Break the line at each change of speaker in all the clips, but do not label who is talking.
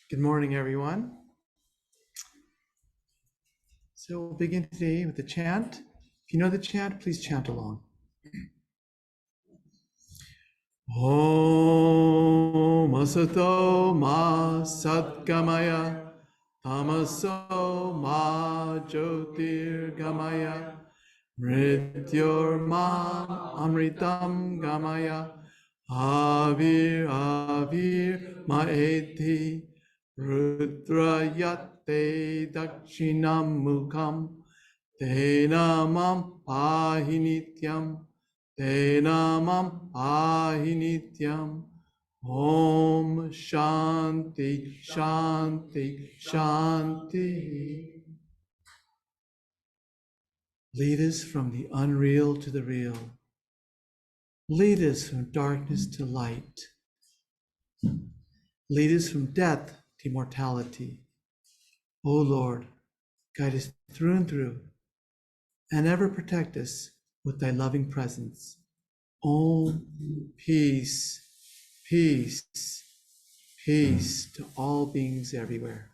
Good morning, everyone. So we'll begin today with the chant. If you know the chant, please chant along. Om Asato Ma Satgamaya Tamaso Ma Jyotirgamaya Mrityorma Amritam Gamaya Avir Maeti Rudrayate Dakshinam Mukham Tenamam Pahinityam Tenamam Pahinityam Om Shanti Shanti Shanti. Lead us from the unreal to the real. Lead us from darkness to light. Lead us from death to immortality. O Lord, guide us through and through, and ever protect us with thy loving presence. Om, peace, peace, peace to all beings everywhere.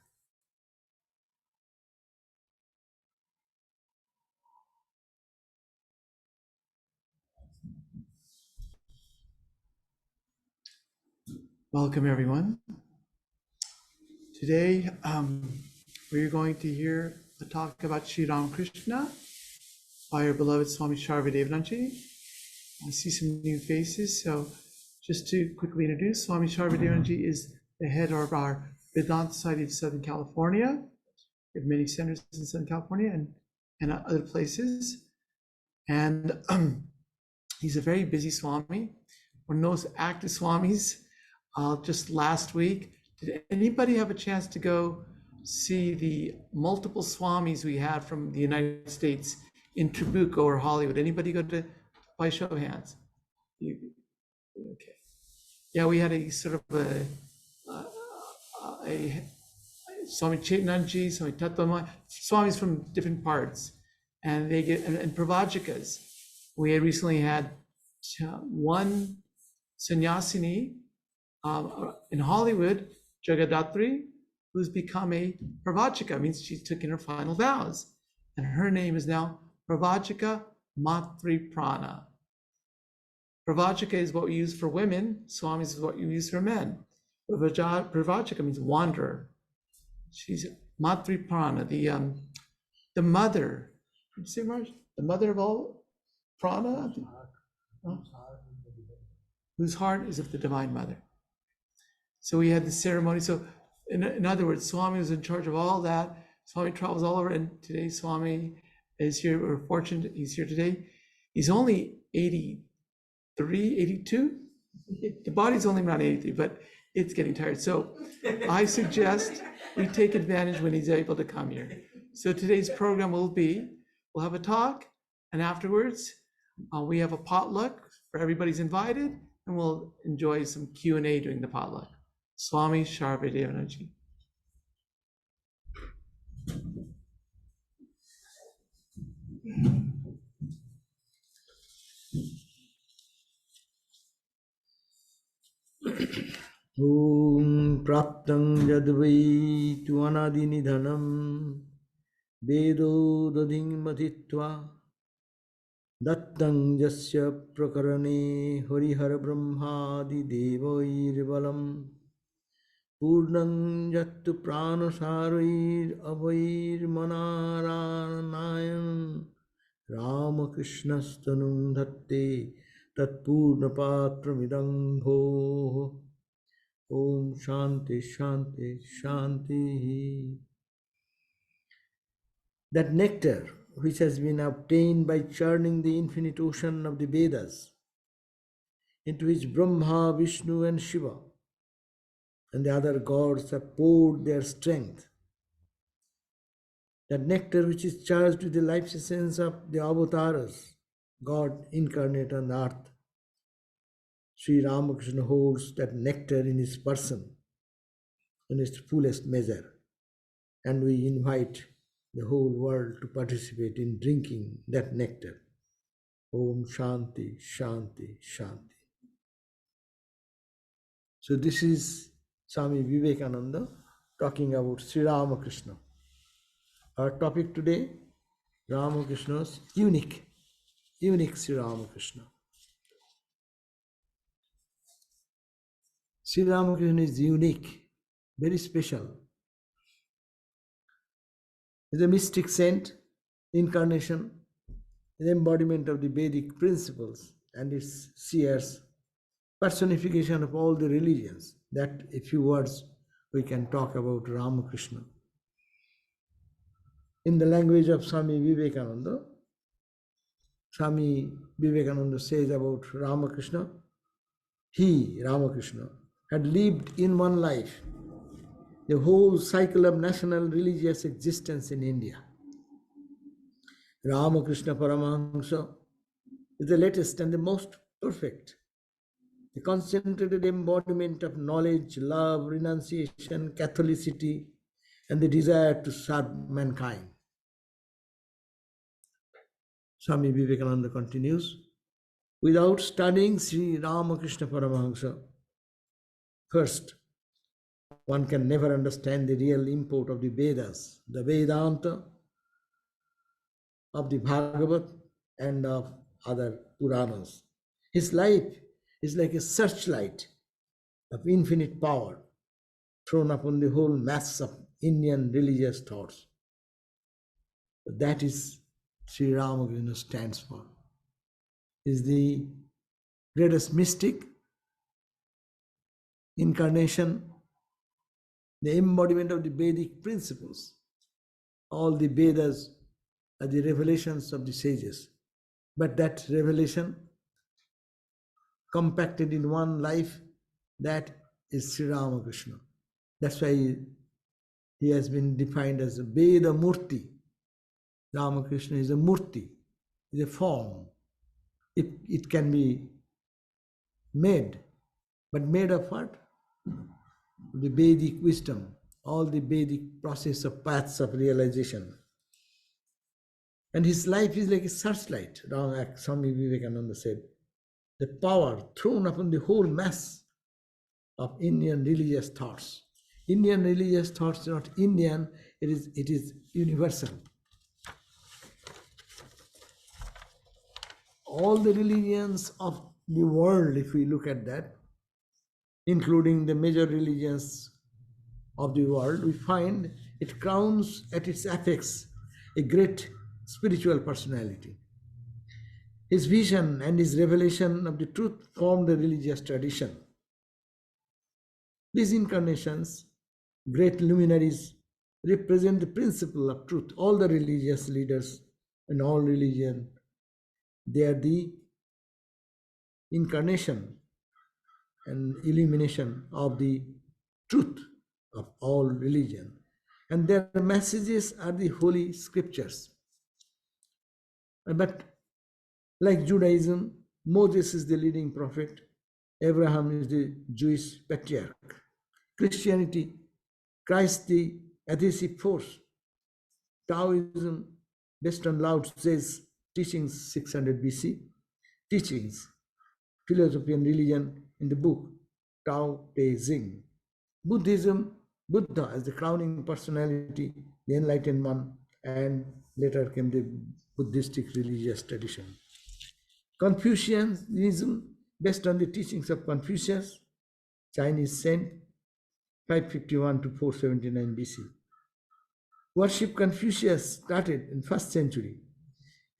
Welcome, everyone. Today, we're going to hear a talk about Sri Ramakrishna by our beloved Swami Sarvadevananda. I see some new faces, so just to quickly introduce, Swami Sarvadevananda is the head of our Vedanta Society of Southern California. We have many centers in Southern California and other places. And he's a very busy Swami, one of those active Swamis. Just last week, did anybody have a chance to go see the multiple Swamis we had from the United States in Trabuco or Hollywood? Anybody go to, by show of hands? Okay. Yeah, we had a sort of a Swami Chaitananji, Swami Tattvamai, Swamis from different parts, and they get, and Pravajikas. We had recently had one sannyasini in Hollywood, Jagadatri, who's become a Pravajika, means she's taken her final vows. And her name is now Pravajika Matri Prana. Pravajika is what we use for women, Swamis is what you use for men. Pravajika means wanderer. She's Matri Prana, the mother. Did you say, Marge? The mother of all prana? Whose heart is of the Divine Mother. So we had the ceremony. So in other words, Swami was in charge of all that. Swami travels all over, and today Swami is here. We're fortunate he's here today. He's only 83, 82. The body's only around 83, but it's getting tired. So I suggest we take advantage when he's able to come here. So today's program will be, we'll have a talk, and afterwards we have a potluck for everybody's invited, and we'll enjoy some Q&A during the potluck. Swami Sarvadevananda.
Om Praptam Yadvai tu Anadinidhanam Vedo Dading Matitva Dattang Jasya Prakarane Harihara Brahmadi Devair Balam Purnam Yattu Pranasarir Avair Manaranayan Ramakrishnastanum Dhatte Tat Purnapatramidam Bho Om Shanti Shanti Shanti. That nectar which has been obtained by churning the infinite ocean of the Vedas, into which Brahma, Vishnu and Shiva and the other gods have poured their strength. That nectar which is charged with the life essence of the avatars, God incarnate on earth. Sri Ramakrishna holds that nectar in his person, in its fullest measure, and we invite the whole world to participate in drinking that nectar. Om Shanti, Shanti, Shanti. So this is Swami Vivekananda talking about Sri Ramakrishna. Our topic today, Ramakrishna's unique Sri Ramakrishna. Sri Ramakrishna is unique, very special. He is a mystic saint, incarnation, an embodiment of the Vedic principles and its seers, personification of all the religions. That, a few words, we can talk about Ramakrishna. In the language of Swami Vivekananda says about Ramakrishna, he, Ramakrishna, had lived in one life the whole cycle of national religious existence in India. Ramakrishna Paramahamsa is the latest and the most perfect, the concentrated embodiment of knowledge, love, renunciation, Catholicity, and the desire to serve mankind. Swami Vivekananda continues, without studying Sri Ramakrishna Paramahamsa, first, one can never understand the real import of the Vedas, the Vedanta, of the Bhagavad, and of other Puranas. His life is like a searchlight of infinite power thrown upon the whole mass of Indian religious thoughts. That is Sri Ramakrishna stands for. He is the greatest mystic, incarnation, the embodiment of the Vedic principles. All the Vedas are the revelations of the sages. But that revelation compacted in one life, that is Sri Ramakrishna. That's why he has been defined as a Veda Murti. Ramakrishna is a Murti, is a form. It can be made, but made of what? The Vedic wisdom, all the Vedic process of paths of realization. And his life is like a searchlight, Swami Vivekananda said. The power thrown upon the whole mass of Indian religious thoughts. Indian religious thoughts are not Indian, it is universal. All the religions of the world, if we look at that, including the major religions of the world, we find it crowns at its apex a great spiritual personality. His vision and his revelation of the truth form the religious tradition. These incarnations, great luminaries, represent the principle of truth. All the religious leaders in all religion, they are the incarnation and illumination of the truth of all religion. And their messages are the holy scriptures. But like Judaism, Moses is the leading prophet, Abraham is the Jewish patriarch. Christianity, Christ the adhesive force. Taoism, based on Lao Tzu's teachings, 600 BC, teachings, philosophy and religion in the book Tao Te Ching. Buddhism, Buddha as the crowning personality, the enlightened one, and later came the Buddhistic religious tradition. Confucianism, based on the teachings of Confucius, Chinese saint, 551 to 479 BC. Worship Confucius started in 1st century,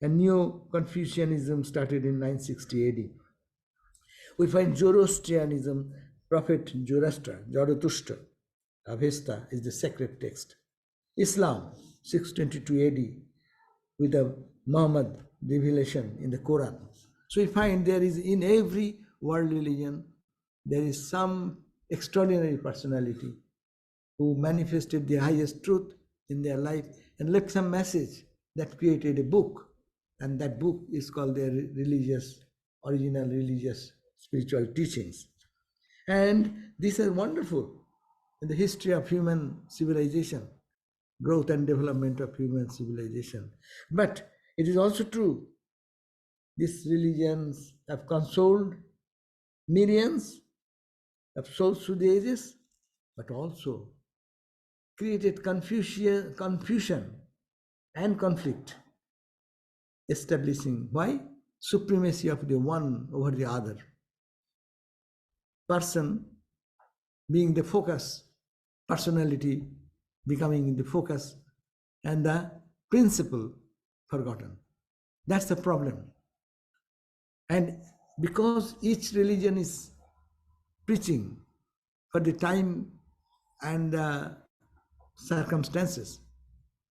and Neo-Confucianism started in 960 AD. We find Zoroastrianism, prophet Zarathustra, Avesta is the sacred text. Islam, 622 AD, with the Muhammad revelation in the Quran. So we find there is in every world religion, there is some extraordinary personality who manifested the highest truth in their life and left some message that created a book. And that book is called their original religious spiritual teachings. And these are wonderful in the history of human civilization, growth and development of human civilization. But it is also true, these religions have consoled millions of souls through the ages, but also created confusion and conflict, establishing why? Supremacy of the one over the other. Person being the focus, personality becoming the focus, and the principle forgotten. That's the problem. And because each religion is preaching for the time and the circumstances,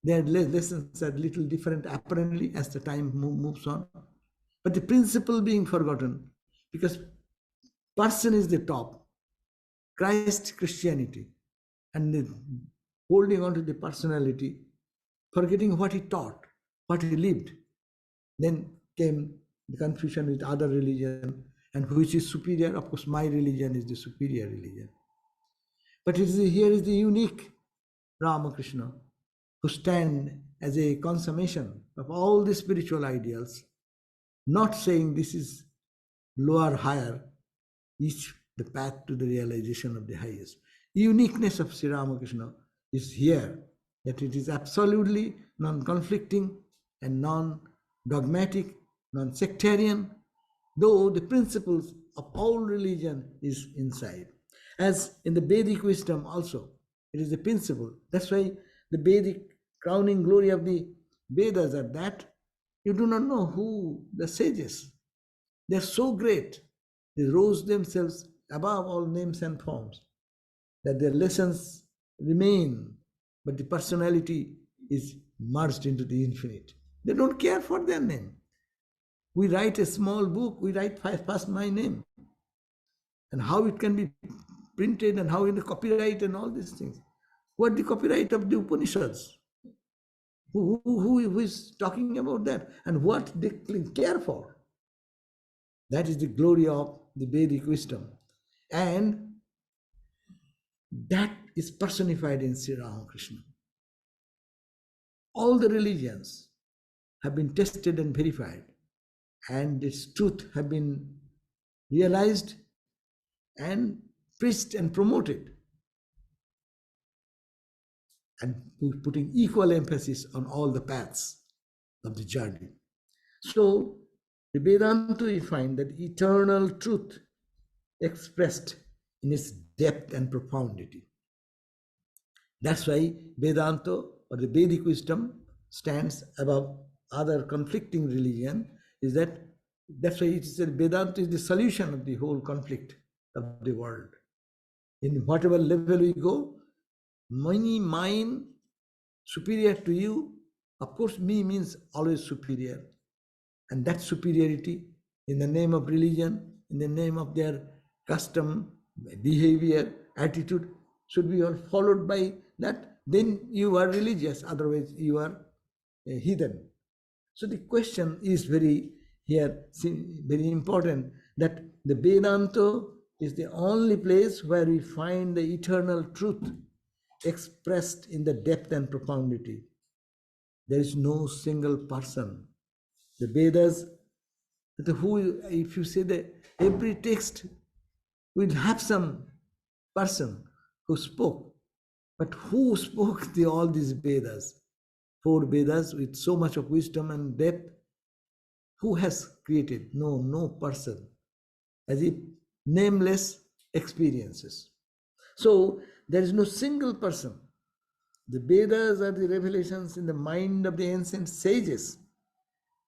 their lessons are little different apparently as the time moves on. But the principle being forgotten, because person is the top, Christ, Christianity, and holding on to the personality, forgetting what he taught, what he lived. Then came the confusion with other religion, and which is superior. Of course, my religion is the superior religion. But here is the unique Ramakrishna, who stand as a consummation of all the spiritual ideals, not saying this is lower, higher, each the path to the realization of the highest. The uniqueness of Sri Ramakrishna is here, that it is absolutely non-conflicting and non-dogmatic, non-sectarian, though the principles of all religion is inside. As in the Vedic wisdom also, it is the principle. That's why the Vedic crowning glory of the Vedas are that you do not know who the sages. They are so great. They rose themselves above all names and forms, that their lessons remain, but the personality is merged into the infinite. They don't care for their name. We write a small book, we write first my name, and how it can be printed and how in the copyright and all these things. What the copyright of the Upanishads? Who is talking about that? And what they care for? That is the glory of the Vedic wisdom. And that is personified in Sri Ramakrishna. All the religions have been tested and verified, and its truth have been realized and preached and promoted, and putting equal emphasis on all the paths of the journey. So the Vedanta, we find that eternal truth expressed in its depth and profundity. That's why Vedanta, or the Vedic wisdom, stands above other conflicting religion. That's why it is said Vedanta is the solution of the whole conflict of the world. In whatever level we go, many mine superior to you. Of course, me means always superior. And that superiority, in the name of religion, in the name of their custom, behavior, attitude, should be all followed by that. Then you are religious, otherwise you are a heathen. So the question is very important, that the Vedanta is the only place where we find the eternal truth expressed in the depth and profundity. There is no single person. The Vedas, if you say that every text will have some person who spoke, but who spoke all these Vedas? 4 Vedas with so much of wisdom and depth. Who has created? No person. As if nameless experiences. So there is no single person. The Vedas are the revelations in the mind of the ancient sages.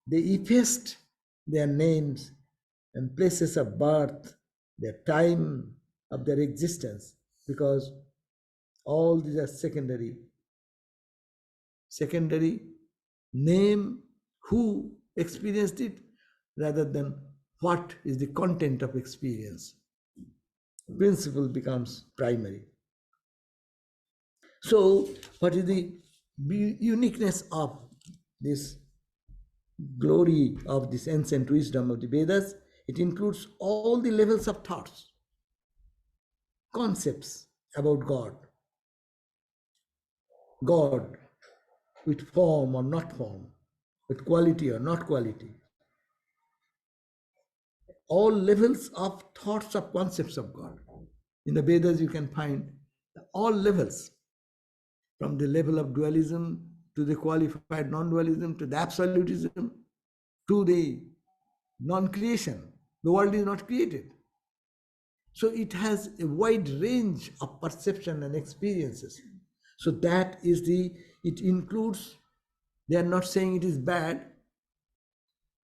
They effaced their names and places of birth, their time of their existence, because all these are secondary. Secondary, name, who experienced it, rather than what is the content of experience. Principle becomes primary. So, what is the uniqueness of this glory of this ancient wisdom of the Vedas? It includes all the levels of thoughts, concepts about God. God with form or not form, with quality or not quality. All levels of thoughts of concepts of God. In the Vedas you can find all levels. from the level of dualism to the qualified non-dualism to the absolutism to the non-creation. The world is not created. So it has a wide range of perception and experiences. So that is it includes, they are not saying it is bad.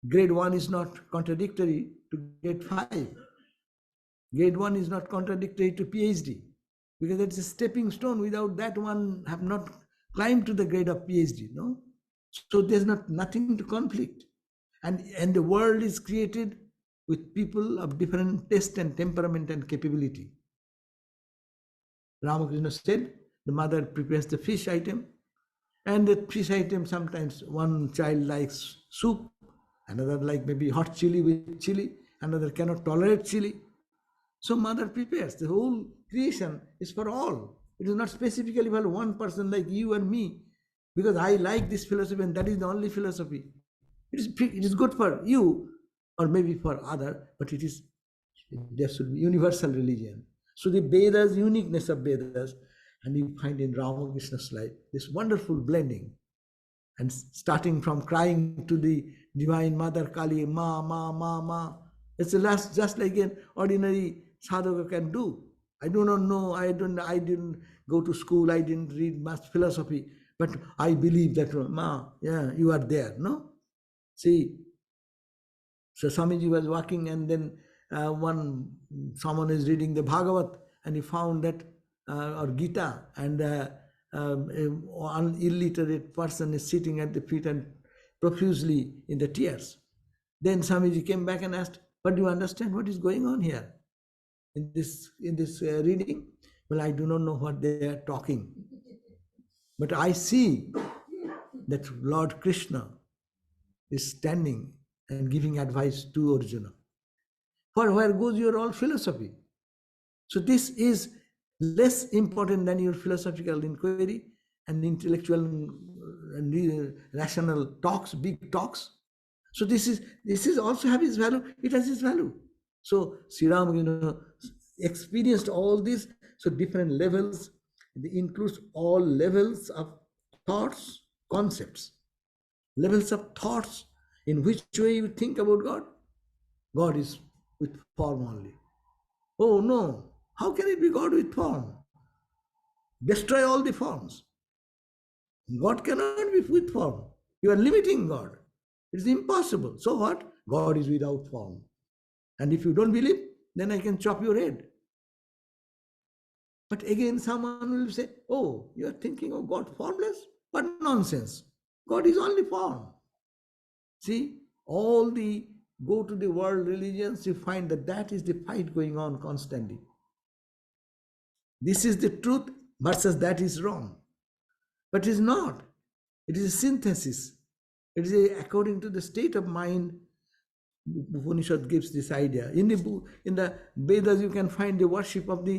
Grade 1 is not contradictory to grade 5. Grade 1 is not contradictory to PhD, because it's a stepping stone. Without that, one have not climbed to the grade of PhD, no? So there's nothing to conflict. And the world is created with people of different taste and temperament and capability. Ramakrishna said, the mother prepares the fish item, and the fish item, sometimes one child likes soup, another like maybe hot chili with chili, another cannot tolerate chili. So mother prepares. The whole creation is for all. It is not specifically for one person like you and me, because I like this philosophy and that is the only philosophy. It is good for you or maybe for other, but there should be universal religion. So the Vedas, uniqueness of Vedas, and you find in Ramakrishna's life this wonderful blending, and starting from crying to the Divine Mother Kali, Ma, Ma, Ma, Ma. It's just like an ordinary sadhaka can do. I do not know, I didn't go to school, I didn't read much philosophy, but I believe that, Ma, yeah, you are there, no? See, so Swamiji was walking, and then someone is reading the Bhagavat, and he found that, or Gita, and an illiterate person is sitting at the feet and profusely in the tears. Then Swamiji came back and asked, but do you understand what is going on here in this reading? Well, I do not know what they are talking, but I see that Lord Krishna is standing and giving advice to Arjuna. For where goes your all philosophy? So this is less important than your philosophical inquiry and intellectual and rational talks, big talks. So this is also have its value. It has its value. So Sri Ram, experienced all this. So different levels. It includes all levels of thoughts, concepts, levels of thoughts. In which way you think about God? God is with form only. Oh no, how can it be God with form? Destroy all the forms. God cannot be with form. You are limiting God. It is impossible. So what? God is without form. And if you don't believe, then I can chop your head. But again, someone will say, oh, you are thinking of God formless? What nonsense. God is only form. See, go to the world religions, you find that is the fight going on constantly. This is the truth versus that is wrong. But it is not. It is a synthesis. It is according to the state of mind. Upanishad gives this idea. In the Vedas, you can find the worship of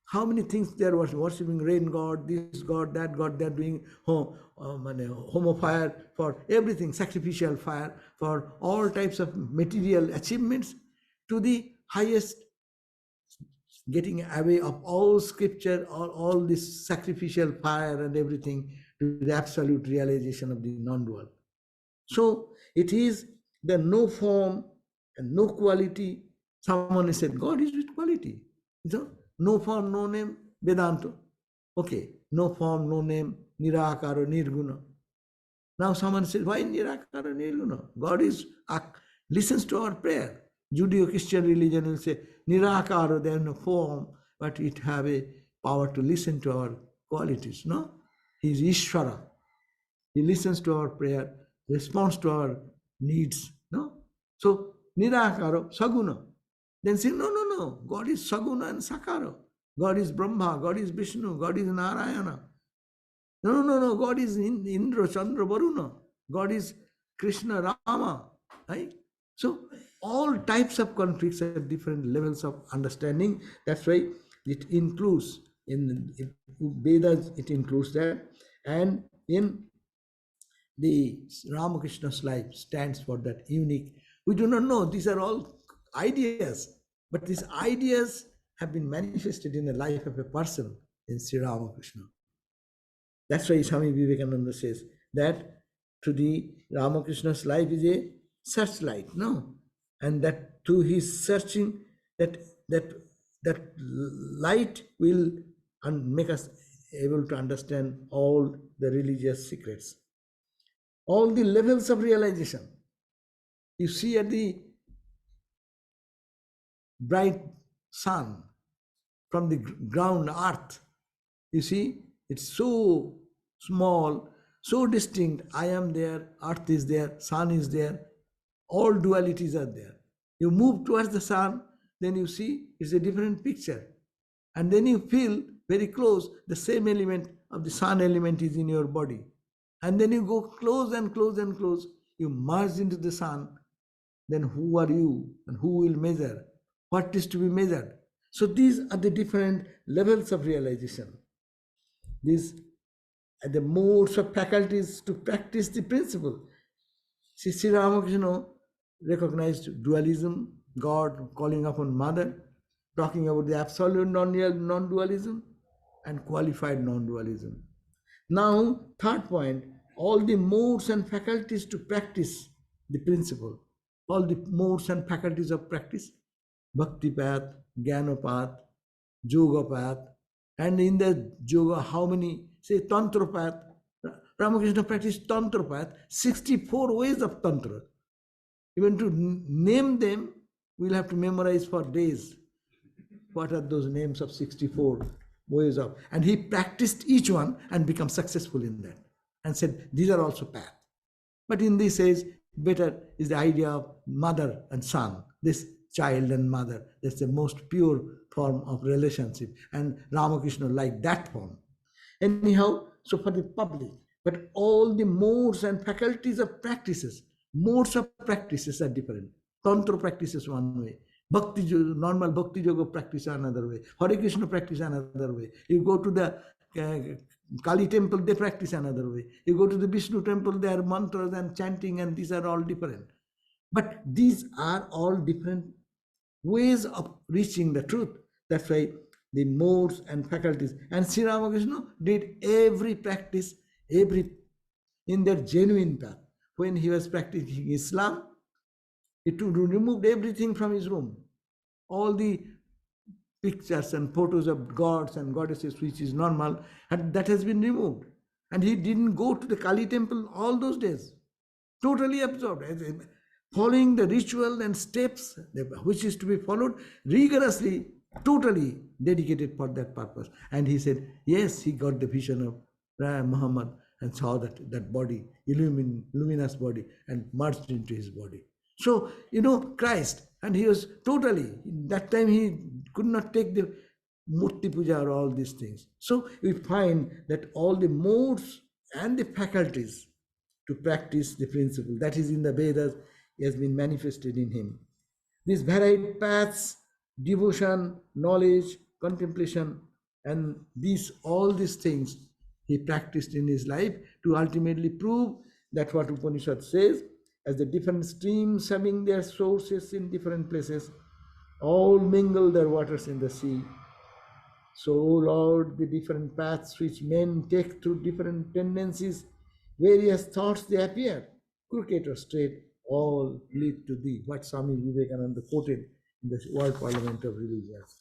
how many things they are worshipping: rain god, this god, that god. They are doing homo fire for everything, sacrificial fire for all types of material achievements, to the highest, getting away of all scripture, all this sacrificial fire and everything, to the absolute realization of the non-dual. So it is the no form and no quality. Someone has said God is with quality. So no form, no name, Vedanta. Okay, no form, no name, Nirakara, Nirguna. Now someone says, why Nirakara, Nirguna? God listens to our prayer. Judeo-Christian religion will say, Nirakara, there is no form, but it have a power to listen to our qualities. No? He is Ishvara. He listens to our prayer, responds to our needs. No? So, Nirakara, Saguna. Then say, no, God is Saguna and Sakara. God is Brahma, God is Vishnu, God is Narayana. No, God is Indra, Chandra, Varuna. God is Krishna, Rama. Right? So, all types of conflicts at different levels of understanding. That's why it includes, in Vedas, it includes that. And in the Ramakrishna's life stands for that unique. We do not know, these are all ideas, but these ideas have been manifested in the life of a person in Sri Ramakrishna. That's why Swami Vivekananda says that to the Ramakrishna's life is a searchlight, no? And that through his searching, that that that light will make us able to understand all the religious secrets, all the levels of realization. You see at the bright sun from the ground earth, you see it's so small, so distinct. I am there, earth is there, sun is there, all dualities are there. You move towards the sun, then you see it's a different picture, and then you feel very close, the same element of the sun element is in your body, and then you go close and close and close, you merge into the sun. Then who are you and who will measure what is to be measured? So these are the different levels of realization. These are the modes of faculties to practice the principle. Sri Ramakrishna recognized dualism, God calling upon Mother, talking about the absolute non-dualism and qualified non-dualism. Now, third point, all the modes and faculties to practice the principle, all the modes and faculties of practice, bhakti path, jnana path, yoga path, and in the yoga, how many, say, tantra path. Ramakrishna practiced tantra path, 64 ways of tantra. Even to name them, we'll have to memorize for days. What are those names of 64 ways of? And he practiced each one and become successful in that. And said, these are also path. But in this says, better is the idea of mother and son, this child and mother. That's the most pure form of relationship. And Ramakrishna liked that form. Anyhow, so for the public, but all the modes and faculties of practices, modes of practices are different. Tantra practices one way, Bhakti, normal Bhakti Yoga practice another way, Hare Krishna practice another way. You go to the Kali temple, they practice another way. You go to the Vishnu temple, there are mantras and chanting, and these are all different. But these are all different ways of reaching the truth. That's why the modes and faculties. And Sri Ramakrishna did every practice, every in their genuine path. When he was practicing Islam, he removed everything from his room. All the pictures and photos of gods and goddesses, which is normal, and that has been removed. And he didn't go to the Kali temple all those days. Totally absorbed, following the ritual and steps which is to be followed rigorously, totally dedicated for that purpose. And he said, yes, he got the vision of Muhammad and saw that body, luminous body, and merged into his body. So, Christ, and he was totally, that time he could not take the Murti Puja or all these things. So we find that all the modes and the faculties to practice the principle, that is in the Vedas, has been manifested in him. These varied paths, devotion, knowledge, contemplation, and all these things he practiced in his life to ultimately prove that what Upanishad says, as the different streams having their sources in different places, all mingle their waters in the sea. So, O Lord, the different paths which men take through different tendencies, various thoughts they appear, crooked or straight, all lead to thee. What Swami Vivekananda quoted in the World Parliament of Religions.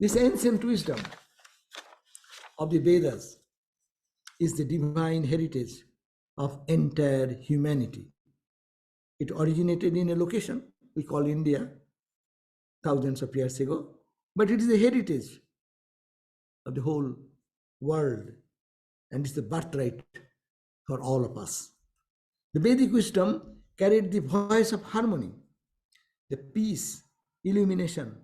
This ancient wisdom of the Vedas is the divine heritage of entire humanity. It originated in a location we call India, thousands of years ago, but it is the heritage of the whole world, and it's the birthright for all of us. The Vedic wisdom carried the voice of harmony, the peace, illumination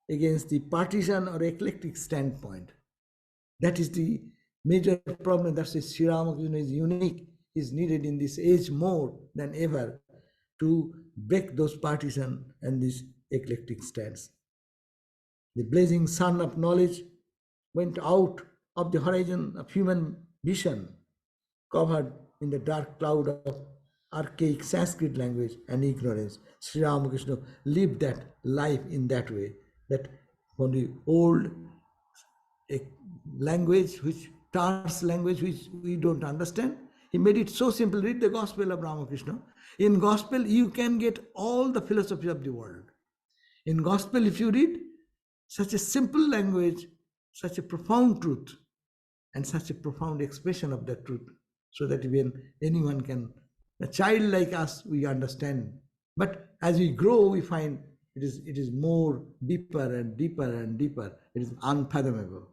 against the partisan or eclectic standpoint. That is the major problem. That's why Sri Ramakrishna is unique, is needed in this age more than ever to break those partisan and these eclectic stands. The blazing sun of knowledge went out of the horizon of human vision, covered in the dark cloud of archaic Sanskrit language and ignorance. Sri Ramakrishna lived that life in that way, that from the old language which terse language which we don't understand. He made it so simple. Read the Gospel of Ramakrishna. In Gospel, you can get all the philosophy of the world. In Gospel, if you read, such a simple language, such a profound truth, and such a profound expression of that truth, so that even anyone can, a child like us, we understand. But as we grow, we find it is more deeper and deeper and deeper. It is unfathomable.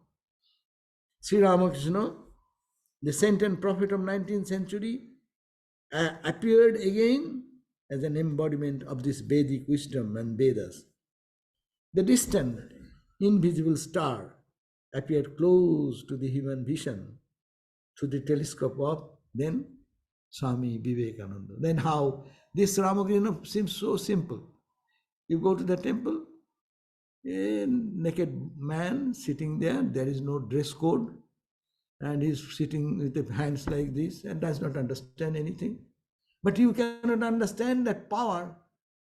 Sri Ramakrishna, the sentient prophet of 19th century, appeared again as an embodiment of this Vedic wisdom and Vedas. The distant, invisible star appeared close to the human vision through the telescope of then Swami Vivekananda. Then how this Ramakrishna seems so simple. You go to the temple, a naked man sitting there, there is no dress code, and he's sitting with the hands like this and does not understand anything. But you cannot understand that power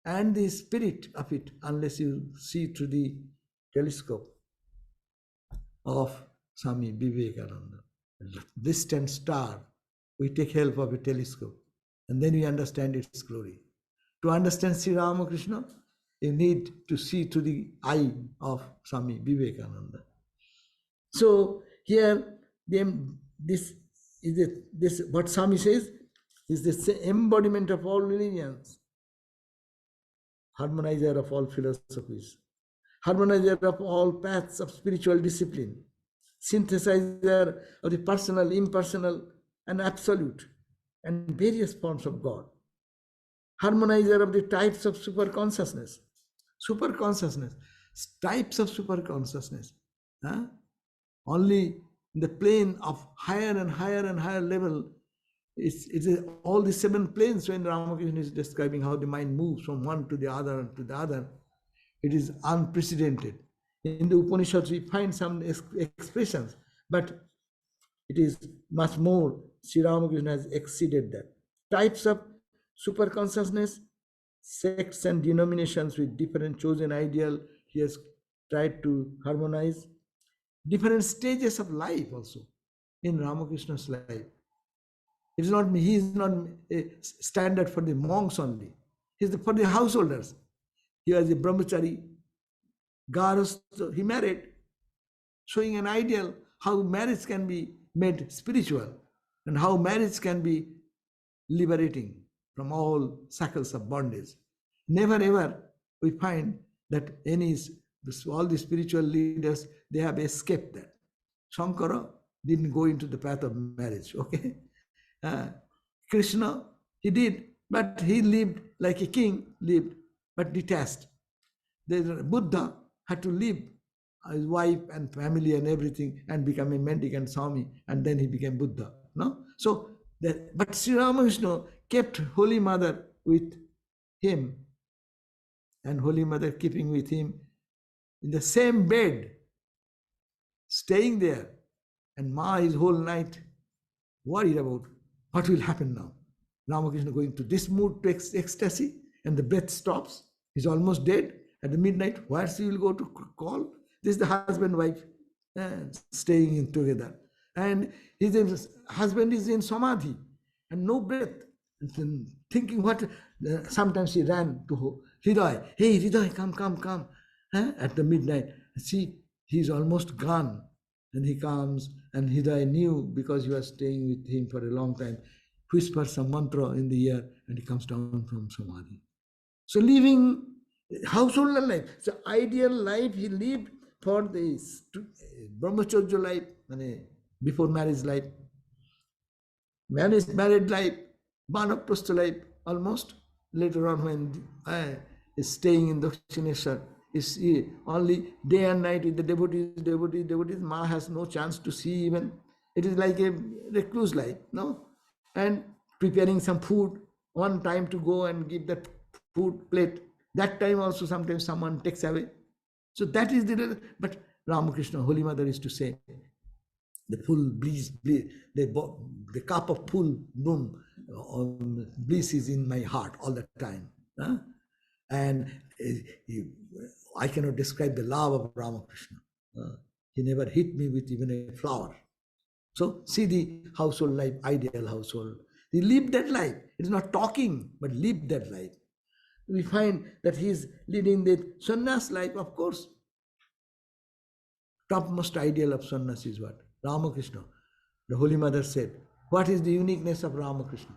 and the spirit of it unless you see through the telescope of Swami Vivekananda. Distant star, we take help of a telescope, and then we understand its glory. To understand Sri Ramakrishna, you need to see through the eye of Swami Vivekananda. So here, this what Swami says is the embodiment of all religions, harmonizer of all philosophies, harmonizer of all paths of spiritual discipline, synthesizer of the personal, impersonal, and absolute, and various forms of God, harmonizer of the types of superconsciousness, types of superconsciousness. Only in the plane of higher and higher and higher level, it's all the 7 planes when Ramakrishna is describing how the mind moves from one to the other and to the other. It is unprecedented. In the Upanishads, we find some expressions, but it is much more. Sri Ramakrishna has exceeded that. Types of superconsciousness, sects and denominations with different chosen ideal, he has tried to harmonize. Different stages of life also in Ramakrishna's life. It is not, he is not a standard for the monks only. He is for the householders. He was a brahmachari, garastha, he married, showing an ideal how marriage can be made spiritual and how marriage can be liberating from all shackles of bondage. Never ever we find that all the spiritual leaders, they have escaped that. Shankara didn't go into the path of marriage, okay? Krishna, he did, but he lived like a king, but detached. The Buddha had to leave his wife and family and everything and become a mendicant Swami, and then he became Buddha. No? So, but Sri Ramakrishna kept Holy Mother with him, and Holy Mother keeping with him in the same bed, staying there, and Ma is whole night worried about what will happen now. Ramakrishna going to this mood to ecstasy, and the breath stops. He's almost dead. At the midnight, where she will go to call? This is the husband-wife staying in together. And his husband is in samadhi and no breath. And thinking what, sometimes he ran to Hriday. Hey, Hriday, come. At the midnight, see, he's almost gone. And he comes, and Hriday knew because he was staying with him for a long time, whispers some mantra in the ear, and he comes down from samadhi. So living householder life, so ideal life he lived for the brahmacharya life, before marriage life, married life, vanaprastha life, almost. Later on when is staying in Dakshineshwar, is only day and night with the devotees. Ma has no chance to see even. It is like a recluse life, no? And preparing some food, one time to go and give that food plate. That time also sometimes someone takes away. So that is but Ramakrishna, Holy Mother is to say, the full bliss, the cup of full bloom, bliss is in my heart all the time. And I cannot describe the love of Ramakrishna. He never hit me with even a flower. So see the household life, ideal household. He lived that life. It is not talking, but lived that life. We find that he is leading the sannyas life, of course. Topmost ideal of sannyas is what? Ramakrishna. The Holy Mother said, what is the uniqueness of Ramakrishna?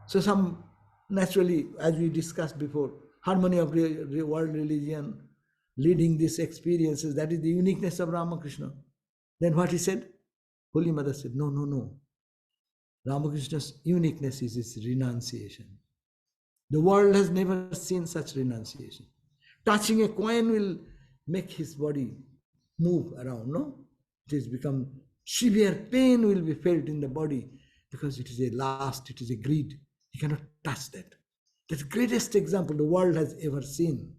So some, naturally, as we discussed before, harmony of world religion, leading these experiences, that is the uniqueness of Ramakrishna. Then what he said? Holy Mother said, no, no, no. Ramakrishna's uniqueness is his renunciation. The world has never seen such renunciation. Touching a coin will make his body move around, no? It has become severe pain will be felt in the body because it is a lust, it is a greed. He cannot touch that. That's the greatest example the world has ever seen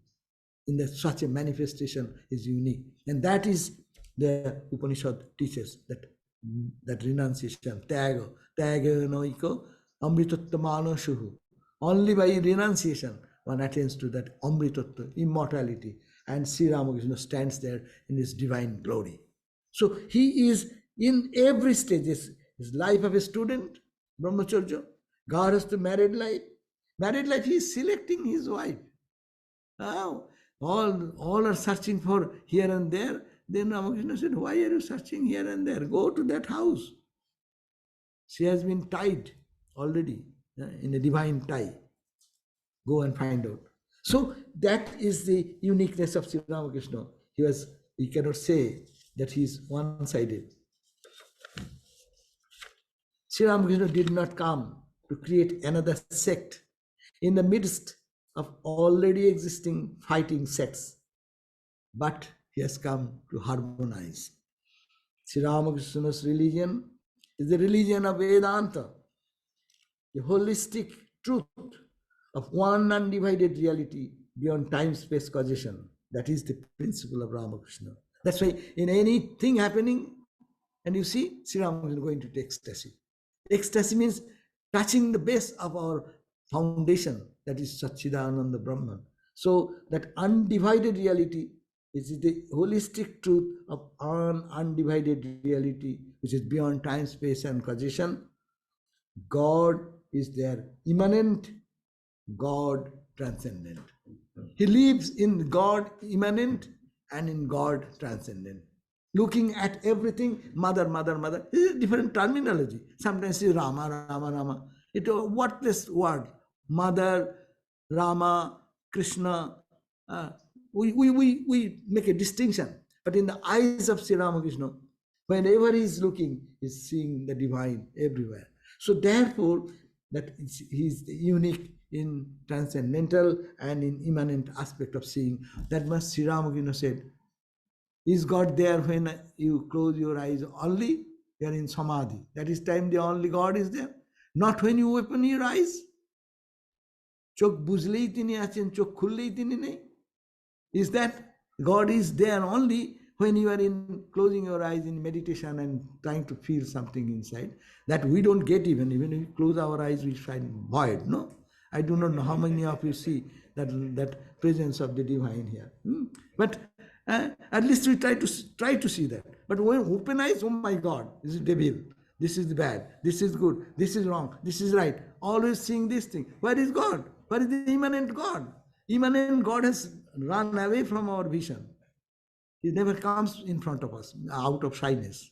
in that such a manifestation is unique. And that is the Upanishad teaches that renunciation, tyaga noiko amritattva shuhu. Only by renunciation one attains to that amritattva, immortality. And Sri Ramakrishna stands there in his divine glory. So he is in every stage, his life of a student, brahmacharya, garhastha, married life. Married life, he is selecting his wife. Now, all are searching for here and there. Then Ramakrishna said, why are you searching here and there? Go to that house. She has been tied already in a divine tie. Go and find out. So that is the uniqueness of Sri Ramakrishna. He cannot say that he is one-sided. Sri Ramakrishna did not come to create another sect in the midst of already existing fighting sects, but he has come to harmonize. Sri Ramakrishna's religion is the religion of Vedanta, the holistic truth of one undivided reality beyond time, space, causation. That is the principle of Ramakrishna. That's why in anything happening, and you see, Sri Ramakrishna going to ecstasy. Ecstasy means touching the base of our foundation, that is Satchidananda Brahman. So that undivided reality is the holistic truth of an undivided reality, which is beyond time, space, and causation. God is there, immanent, God transcendent. He lives in God immanent and in God transcendent. Looking at everything, mother, mother, mother. This is a different terminology. Sometimes it's Rama, Rama, Rama. It's a worthless word. Mother, Rama, Krishna. We make a distinction. But in the eyes of Sri Ramakrishna, whenever he is looking, he's seeing the divine everywhere. So therefore, that he is unique in transcendental and in immanent aspect of seeing. That much Sri Ramakrishna said. Is God there when you close your eyes only? You are in samadhi. That is time the only God is there. Not when you open your eyes. Chok bujlei tini achen, chok khullei tini nahi. Is that God is there only when you are in closing your eyes in meditation and trying to feel something inside? That we don't get even if we close our eyes, we find void. No, I do not know how many of you see that presence of the divine here. But at least we try to see that. But when open eyes, oh my God, this is devil, this is bad, this is good, this is wrong, this is right. Always seeing this thing. Where is God? Where is the immanent God? Immanent God has run away from our vision. He never comes in front of us out of shyness.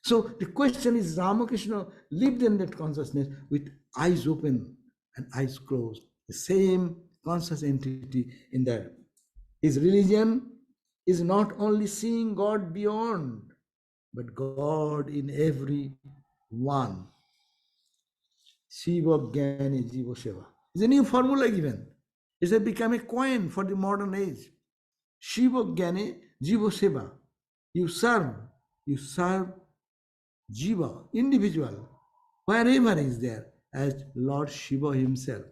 So the question is, Ramakrishna lived in that consciousness with eyes open and eyes closed. The same conscious entity in there. His religion is not only seeing God beyond, but God in every one. Shiva Jnani Jiva Seva. It's a new formula given. It's become a coin for the modern age. Shiva Jnani Jiva Seva. You serve Jiva, individual, wherever is there, as Lord Shiva himself.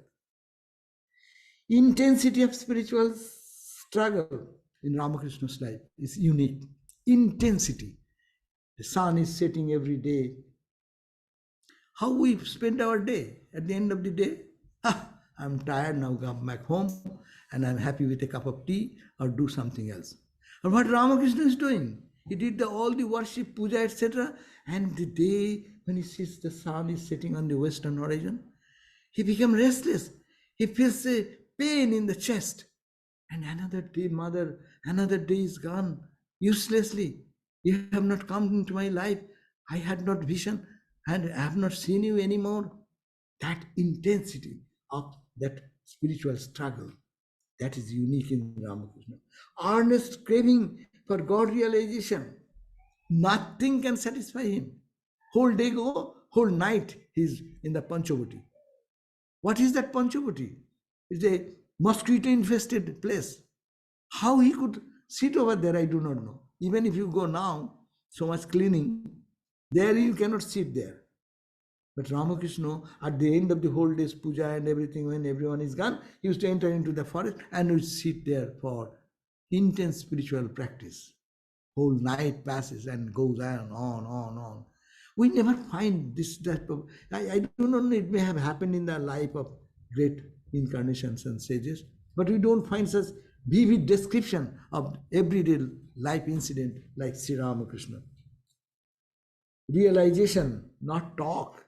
Intensity of spiritual struggle in Ramakrishna's life is unique. Intensity. The sun is setting every day. How we spend our day at the end of the day? I'm tired now, come back home and I'm happy with a cup of tea or do something else. And what Ramakrishna is doing? He did all the worship, puja, etc. And the day when he sees the sun is setting on the western horizon, he became restless. He feels a pain in the chest. And another day, mother, another day is gone uselessly. You have not come into my life. I had not vision and I have not seen you anymore. That intensity of that spiritual struggle, that is unique in Ramakrishna. Earnest craving for God realization. Nothing can satisfy him. Whole day go, whole night he's in the Panchavati. What is that Panchavati? It's a mosquito infested place. How he could sit over there, I do not know. Even if you go now, so much cleaning, there you cannot sit there. But Ramakrishna, at the end of the whole day's puja and everything, when everyone is gone, he used to enter into the forest and would sit there for intense spiritual practice. Whole night passes and goes on. We never find this type of, I do not know, it may have happened in the life of great incarnations and sages, but we don't find such vivid description of everyday life incident like Sri Ramakrishna. Realization, not talk.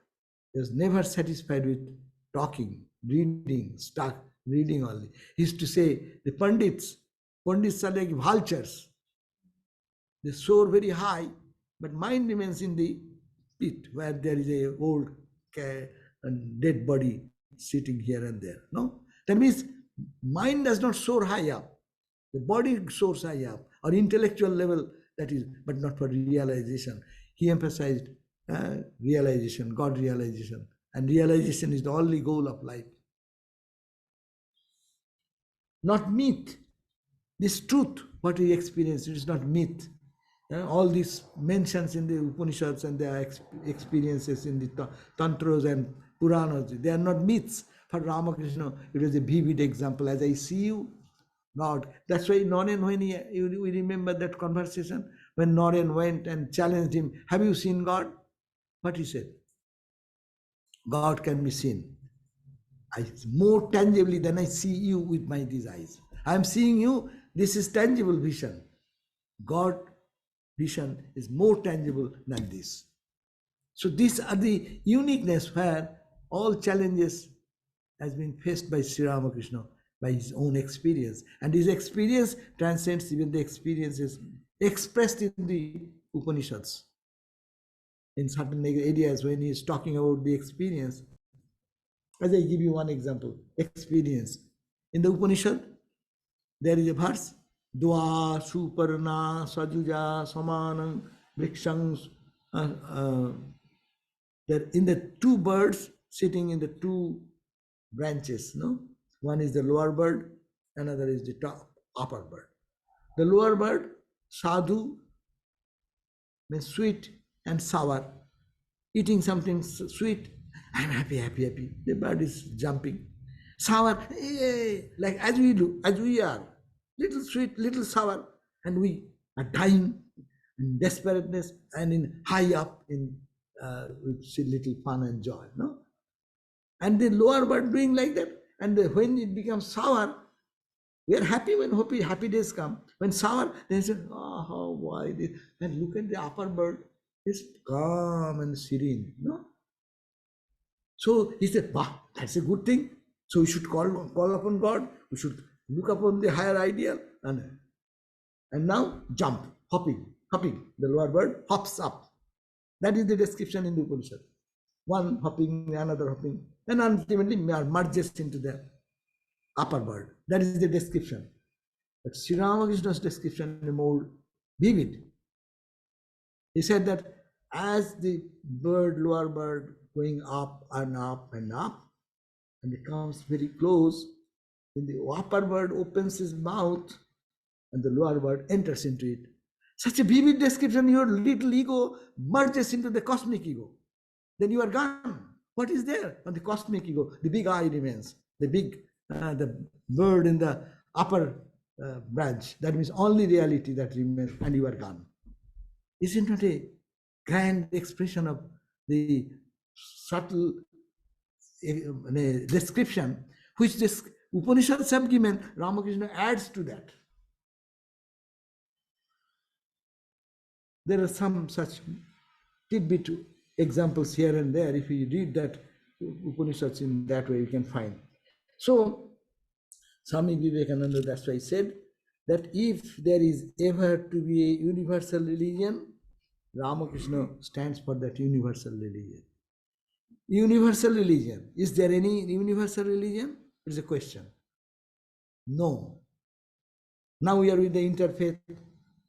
He was never satisfied with talking, reading, stuck, reading only. He used to say, the Pandits are like vultures. They soar very high, but mind remains in the pit where there is a old dead body sitting here and there. No? That means mind does not soar high up. The body soars high up, or intellectual level, that is, but not for realization. He emphasized realization, God realization. And realization is the only goal of life. Not myth. This truth, what we experience, it is not myth. All these mentions in the Upanishads and their experiences in the Tantras and Puranas, they are not myths. For Ramakrishna, it was a vivid example. As I see you, God. That's why Noren, when we remember that conversation, when Noren went and challenged him, have you seen God? What he said? God can be seen. More tangibly than I see you with these eyes. I am seeing you, this is tangible vision. God vision is more tangible than this. So these are the uniqueness where all challenges has been faced by Sri Ramakrishna by his own experience. And his experience transcends even the experiences expressed in the Upanishads. In certain areas when he is talking about the experience, as I give you one example, experience. In the Upanishad, there is a verse, Dua Suparna Sajuja Samanam Vrikshangs. There in the two birds sitting in the two branches, no? One is the lower bird, another is the upper bird. The lower bird, sadhu, means sweet and sour, eating something sweet. I'm happy. The bird is jumping. Sour, like as we do, as we are, little sweet, little sour, and we are dying in desperateness and in high up in with little fun and joy, no? And the lower bird doing like that, and when it becomes sour, we are happy when happy days come. When sour, then say, oh, why this? And look at the upper bird, it's calm and serene, no? So he said, wow, that's a good thing. So we should call upon God. We should look upon the higher ideal. And now jump, hopping. The lower bird hops up. That is the description in the Upanishad. One hopping, another hopping, and ultimately merges into the upper bird. That is the description. But Sri Ramakrishna's description is more vivid. He said that as the lower bird, going up and up and up, and it comes very close, when the upper bird opens his mouth and the lower bird enters into it. Such a vivid description, your little ego merges into the cosmic ego. Then you are gone. What is there on the cosmic ego? The big I remains, the bird in the upper branch. That means only reality that remains, and you are gone. Isn't it a grand expression of the subtle description which this Upanishads have given? Ramakrishna adds to that. There are some such tidbit examples here and there. If you read that Upanishads in that way, you can find. So, Swami Vivekananda, that's why he said that if there is ever to be a universal religion, Ramakrishna stands for that universal religion. Universal religion. Is there any universal religion? It's a question. No. Now we are with the interfaith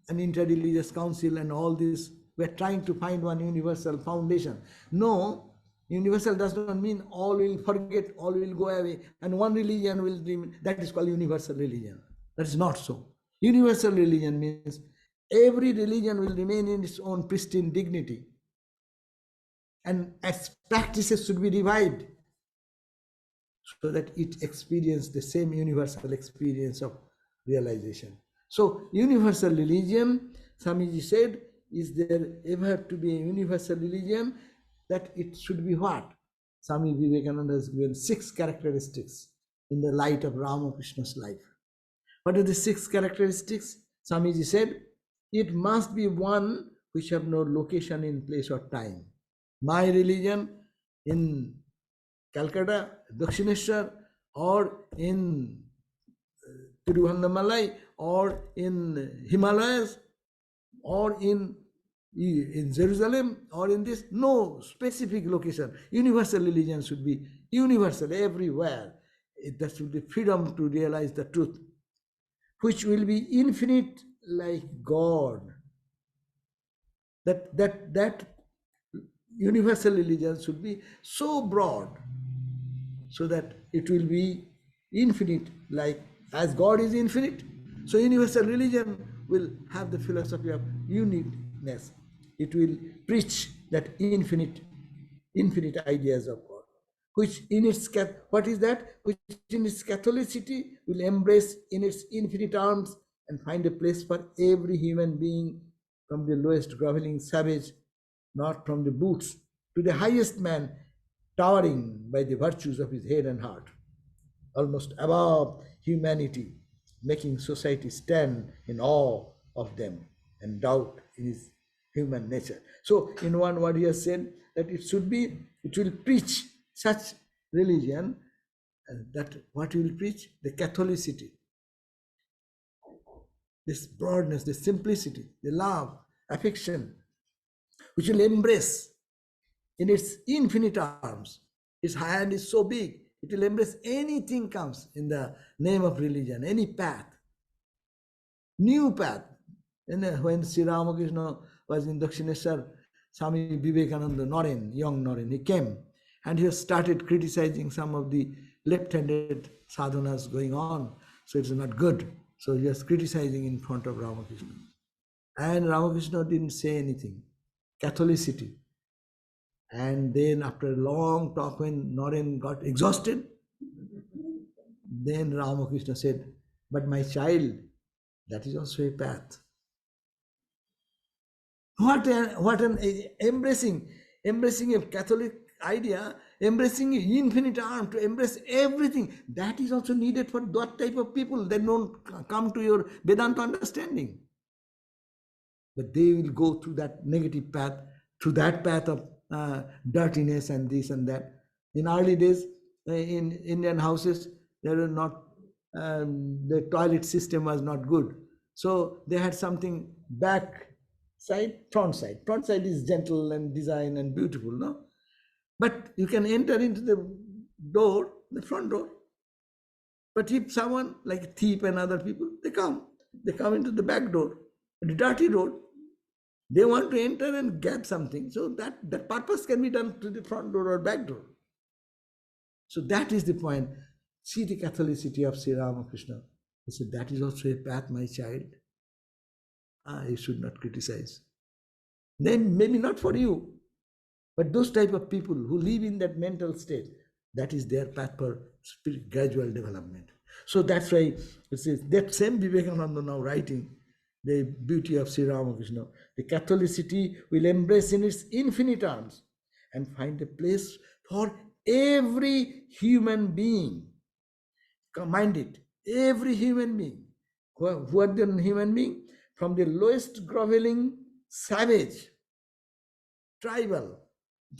and interreligious council and all this. We are trying to find one universal foundation. No, universal does not mean all will forget, all will go away, and one religion will remain. That is called universal religion. That is not so. Universal religion means every religion will remain in its own pristine dignity, and its practices should be revived so that it experiences the same universal experience of realization. So, universal religion, Swamiji said, is there ever to be a universal religion, that it should be what? Swami Vivekananda has given 6 characteristics in the light of Ramakrishna's life. What are the 6 characteristics? Swamiji said, it must be one which have no location in place or time. My religion in Calcutta, Dakshineshwar, or in Tiruvannamalai, or in Himalayas, or in Jerusalem, or in this, no specific location. Universal religion should be universal everywhere. There should be freedom to realize the truth, which will be infinite like God. That universal religion should be so broad, so that it will be infinite, like as God is infinite. So universal religion will have the philosophy of uniqueness. It will preach that infinite ideas of God, which in its, what is that? Which in its Catholicity will embrace in its infinite arms and find a place for every human being, from the lowest groveling savage, not from the boots, to the highest man, towering by the virtues of his head and heart, almost above humanity, making society stand in awe of them and doubt in his human nature. So, in one word, he has said that it will preach such religion, that what will preach? The Catholicity, this broadness, the simplicity, the love, affection, which will embrace in its infinite arms. Its hand is so big, it will embrace anything comes in the name of religion, any path, new path. And when Sri Ramakrishna was in Dakshineshwar, Swami Vivekananda, young Naren, he came and he started criticizing some of the left-handed sadhanas going on. So it's not good. So he was criticizing in front of Ramakrishna. And Ramakrishna didn't say anything. Catholicity. And then after a long talk, when Naren got exhausted, then Ramakrishna said, but my child, that is also a path. What an embracing a Catholic idea, embracing an infinite arm to embrace everything. That is also needed for that type of people. They don't come to your Vedanta understanding. But they will go through that negative path, through that path of dirtiness and this and that. In early days, in Indian houses, there were not, the toilet system was not good. So they had something back side, front side. Front side is gentle and design and beautiful, no? But you can enter into the door, the front door. But if someone like a thief and other people, they come into the back door, the dirty road. They want to enter and get something. So that purpose can be done to the front door or back door. So that is the point. See the Catholicity of Sri Ramakrishna. He said, that is also a path, my child. You should not criticize. Then maybe not for you, but those type of people who live in that mental state, that is their path for gradual development. So that's why it says, that same Vivekananda now writing the beauty of Sri Ramakrishna, the Catholicity will embrace in its infinite arms and find a place for every human being. Mind it, every human being. Who are the human being? From the lowest groveling savage, tribal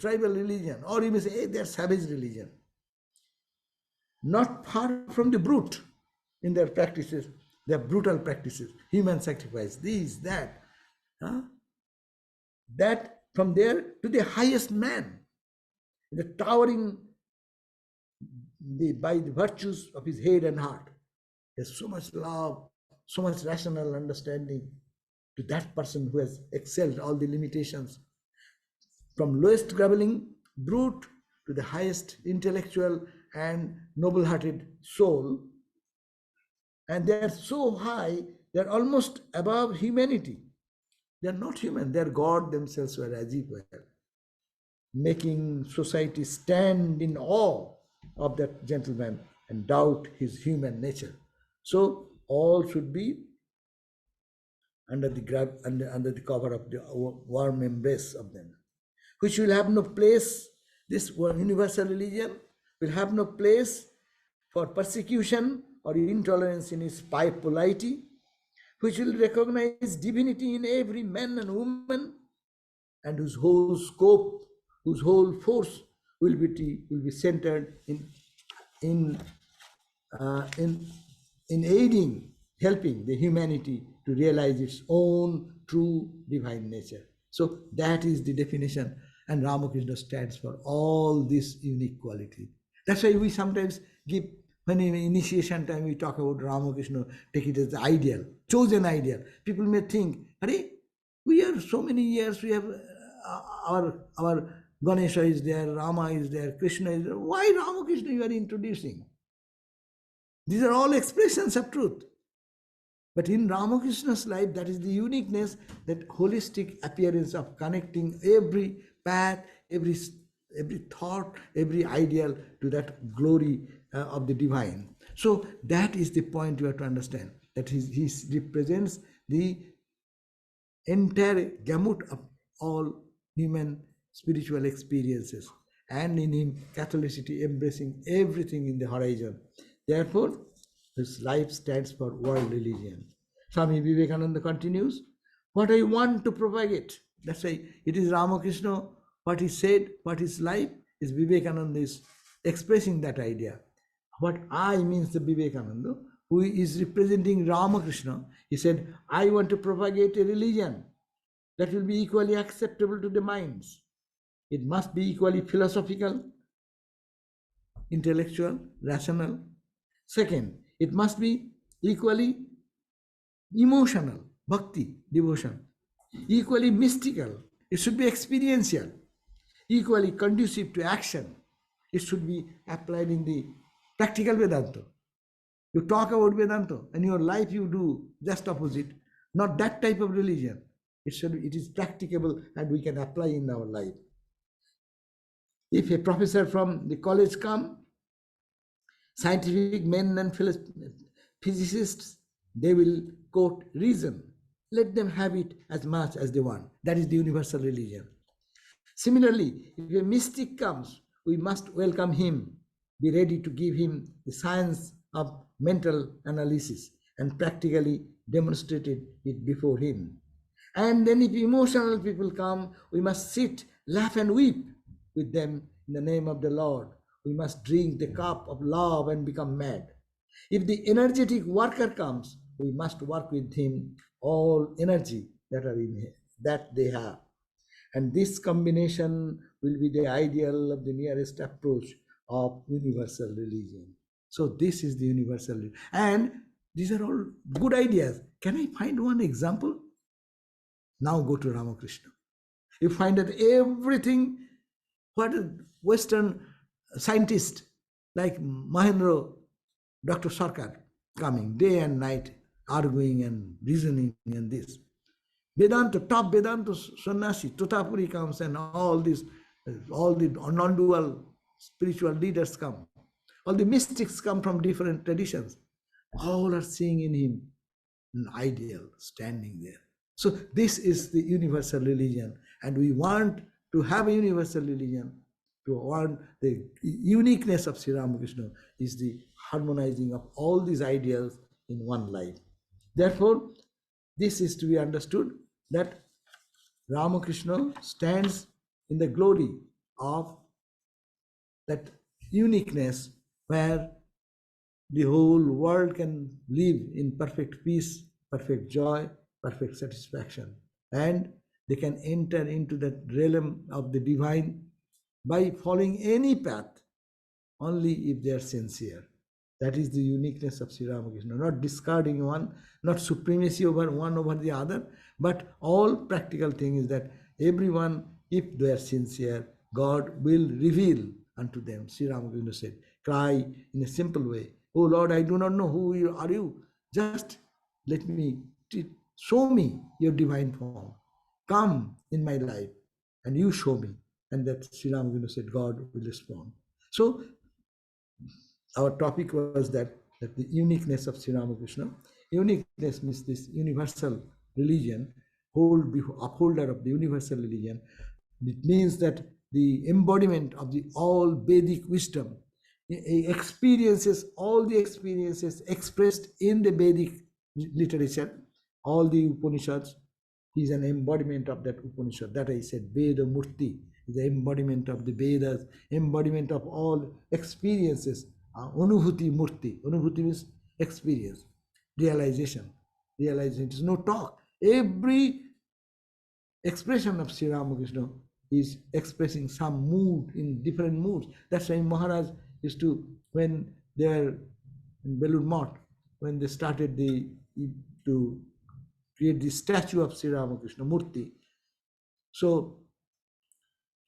religion, or you may say, hey, they're savage religion. Not far from the brute in their practices, their brutal practices, human sacrifice, these, that. Huh? That from there to the highest man, the towering by the virtues of his head and heart. There's so much love, so much rational understanding to that person who has excelled all the limitations. From lowest groveling brute to the highest intellectual and noble-hearted soul. And they are so high, they're almost above humanity. They're not human, they're God themselves, were as it were, making society stand in awe of that gentleman and doubt his human nature. So all should be under the cover of the warm embrace of them, which will have no place. This universal religion will have no place for persecution or intolerance in its polity, which will recognize divinity in every man and woman, and whose whole scope, whose whole force will be centered in aiding, helping the humanity to realize its own true divine nature. So that is the definition, and Ramakrishna stands for all this unique quality. That's why we sometimes give, when in initiation time we talk about Ramakrishna, take it as the ideal, chosen ideal. People may think, Hare, we are so many years, we have our Ganesha is there, Rama is there, Krishna is there. Why Ramakrishna you are introducing? These are all expressions of truth. But in Ramakrishna's life, that is the uniqueness, that holistic appearance of connecting every path, every thought, every ideal to that glory of the divine. So that is the point you have to understand, that he represents the entire gamut of all human spiritual experiences, and in him Catholicity embracing everything in the horizon. Therefore, his life stands for world religion. Swami Vivekananda continues, what I want to propagate. That's why it is Ramakrishna, what he said, what his life is, Vivekananda is expressing that idea. What I means the Vivekananda, who is representing Ramakrishna. He said, I want to propagate a religion that will be equally acceptable to the minds. It must be equally philosophical, intellectual, rational. Second, it must be equally emotional, bhakti, devotion. Equally mystical, it should be experiential. Equally conducive to action, it should be applied in the practical Vedanta. You talk about Vedanta, and your life you do just opposite. Not that type of religion. It is practicable and we can apply in our life. If a professor from the college come, scientific men and physicists, they will quote reason. Let them have it as much as they want. That is the universal religion. Similarly, if a mystic comes, we must welcome him, be ready to give him the science of mental analysis and practically demonstrated it before him. And then if emotional people come, we must sit, laugh and weep with them in the name of the Lord. We must drink the cup of love and become mad. If the energetic worker comes, we must work with him all energy that are in him, that they have. And this combination will be the ideal of the nearest approach of universal religion. So this is the universal religion. And these are all good ideas. Can I find one example? Now go to Ramakrishna. You find that everything, what Western scientists like Mahendra, Dr. Sarkar, coming day and night, arguing and reasoning and this. Vedanta, top Vedanta sannyasi, Totapuri comes, and all the non-dual spiritual leaders come. All the mystics come from different traditions. All are seeing in him an ideal standing there. So this is the universal religion, and we want to have a universal religion. To want the uniqueness of Sri Ramakrishna is the harmonizing of all these ideals in one life. Therefore, this is to be understood that Ramakrishna stands in the glory of that uniqueness where the whole world can live in perfect peace, perfect joy, perfect satisfaction. And they can enter into that realm of the divine by following any path, only if they are sincere. That is the uniqueness of Sri Ramakrishna, not discarding one, not supremacy over one over the other, but all practical thing is that everyone, if they are sincere, God will reveal unto them. Sri Ramakrishna said, cry in a simple way, oh Lord, I do not know who you are you. Just let me show me your divine form. Come in my life and you show me. And that Sri Ramakrishna said, God will respond. So our topic was that the uniqueness of Sri Ramakrishna. Uniqueness means this universal religion, upholder of the universal religion. It means that the embodiment of the all Vedic wisdom, experiences, all the experiences expressed in the Vedic literature, all the Upanishads, is an embodiment of that Upanishad. That I said, Veda Murti is the embodiment of the Vedas, embodiment of all experiences. Anubhuti Murti. Anubhuti means experience, realization. Realization is no talk. Every expression of Sri Ramakrishna is expressing some mood in different moods. That's why Maharaj used to, when they were in Belur Math, when they started to create the statue of Sri Ramakrishna Murti. So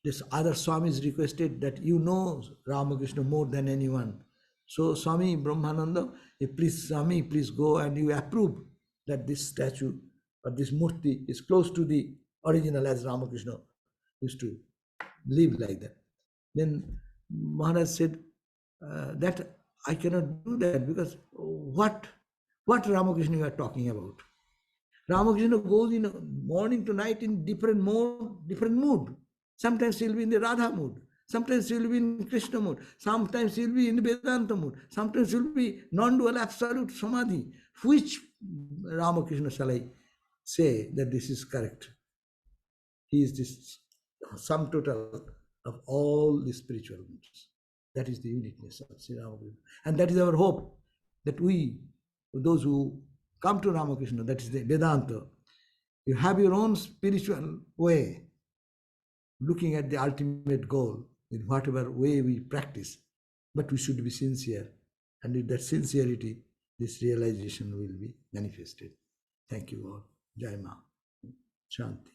this other Swamis requested that you know Ramakrishna more than anyone. So Swami Brahmananda, please Swami, please go and you approve that this statue or this Murti is close to the original as Ramakrishna used to live like that. Then Maharaj said that I cannot do that because what Ramakrishna you are talking about? Ramakrishna goes in morning to night in different mood. Sometimes he'll be in the Radha mood. Sometimes he'll be in Krishna mood. Sometimes he'll be in the Vedanta mood. Sometimes he'll be non-dual absolute samadhi. Which Ramakrishna shall I say that this is correct? He is this sum total of all the spiritual moods. That is the uniqueness of Sri Ramakrishna. And that is our hope, that we, those who come to Ramakrishna, that is the Vedanta, you have your own spiritual way, looking at the ultimate goal in whatever way we practice, but we should be sincere. And with that sincerity, this realization will be manifested. Thank you all. Jai Ma. Shanti.